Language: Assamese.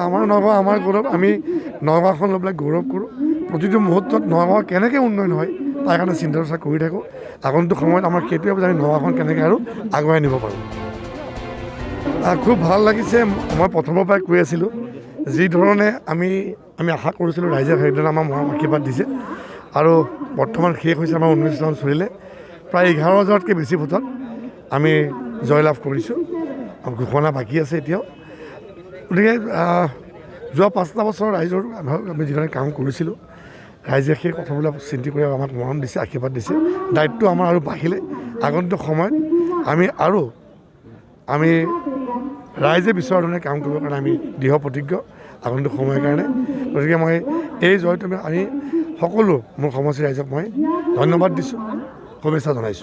আমাৰ নগাঁও আমাৰ গৌৰৱ, আমি নগাঁওখন লৈ পেলাই গৌৰৱ কৰোঁ। প্ৰতিটো মুহূৰ্তত নগাঁও কেনেকৈ উন্নয়ন হয় তাৰ কাৰণে চিন্তা চৰ্চা কৰি থাকোঁ। আগন্তুক সময়ত আমাৰ সেইটোৱে যে আমি নগাঁওখন কেনেকৈ আৰু আগুৱাই নিব পাৰোঁ। খুব ভাল লাগিছে। মই প্ৰথমৰ পৰাই কৈ আছিলোঁ, যি ধৰণে আমি আশা কৰিছিলোঁ ৰাইজে সেইধৰণে আমাৰ মৰম আশীৰ্বাদ দিছে আৰু বৰ্তমান শেষ হৈছে আমাৰ 19খন চলিলে। প্ৰায় 11,000তকৈ বেছি ভোটত আমি জয়লাভ কৰিছোঁ। ঘোষণা বাকী আছে এতিয়াও। গতিকে যোৱা 5টা বছৰ ৰাইজৰ আমি যিধৰণে কাম কৰিছিলোঁ, ৰাইজে সেই কথাবিলাক চিন্তি কৰি আমাক মৰম দিছে, আশীৰ্বাদ দিছে। দায়িত্ব আমাৰ আৰু বাঢ়িলে। আগন্তুক সময়ত আমি ৰাইজে বিচৰা ধৰণে কাম কৰিবৰ কাৰণে আমি দৃঢ় প্ৰতিজ্ঞ আগন্তুক সময়ৰ কাৰণে। গতিকে মই এই জয়টো আমি সকলো মোৰ সমষ্টিৰ ৰাইজক মই ধন্যবাদ দিছোঁ, শুভেচ্ছা জনাইছোঁ।